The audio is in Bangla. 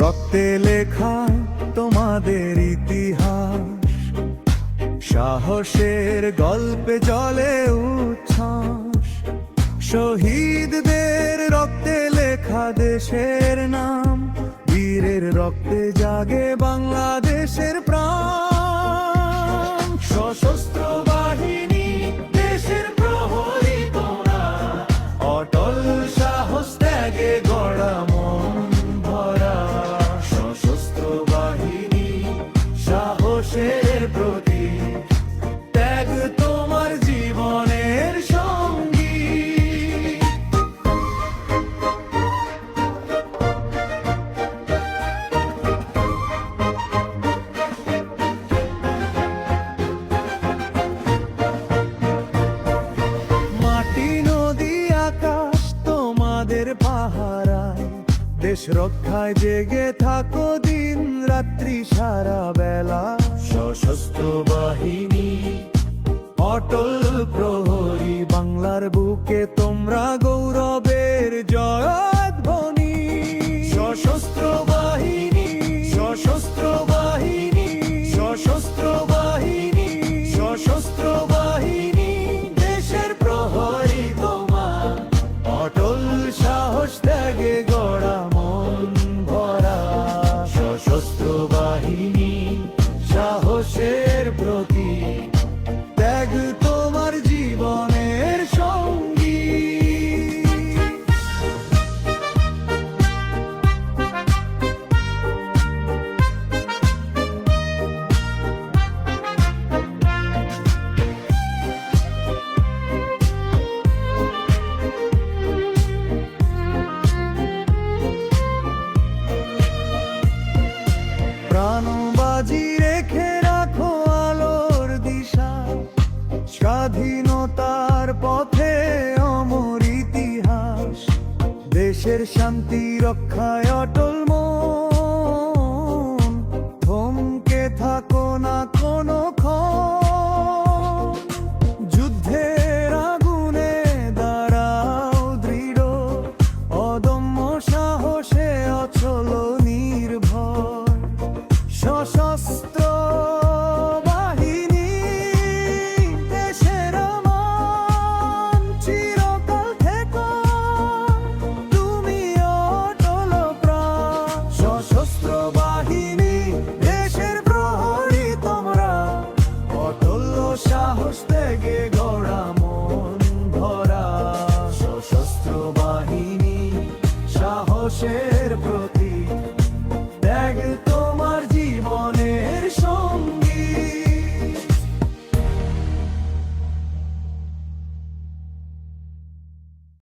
রক্তে লেখা তোমাদের ইতিহাস, সাহসের গল্পে জ্বলে উচ্ছ্বাস। শহীদদের রক্তে লেখা দেশের নাম, বীরের রক্তে জাগে বাংলাদেশের প্রাণ। সশস্ত্র বাহিনী দেশের প্রহরী তোমরা, অটল সাহস ত্যাগে গড়া মন ভরা। সশস্ত্র বাহিনী সাহসের প্রতীক, ত্যাগ তোমার জীবনের সঙ্গী। মাটি নদী আকাশ তোমাদের পাহারায়, দেশ রক্ষায় জেগে থাকো দিন রাত্রি সারা বেলা। সশস্ত্র বাহিনী অটল প্রহরী, বাংলার বুকে তোমরা গৌরবের জয়ধ্বনি। সশস্ত্র বাহিনী, সশস্ত্র বাহিনী, সশস্ত্র বাহিনী, সশস্ত্র বাহিনী দেশের প্রহরী তোমার, অটল সাহস ত্যাগে গড়া মন ভরা। সশস্ত্র বাহিনী সাহসের প্রতীক, ত্যাগ তোমার জীবনের সঙ্গী। প্রাণবাজি রেখে রাখো আলোর দিশা, স্বাধীনতার পথে অমর ইতিহাস। দেশের শান্তি রক্ষায় অটল মন, থমকে থাকো না কোনো ক্ষণ। যুদ্ধের আগুনে দাঁড়াও দৃঢ়, অদম্য সাহসে অচল নির্ভর। সশস্ত্র বাহিনী দেশের মান, চিরকাল থেকো তুমি অটল প্রাণ। সশস্ত্র বাহিনী দেশের প্রহরী তোমরা, অটল সাহস ত্যাগে গড়া মন ভরা। সশস্ত্র বাহিনী সাহসের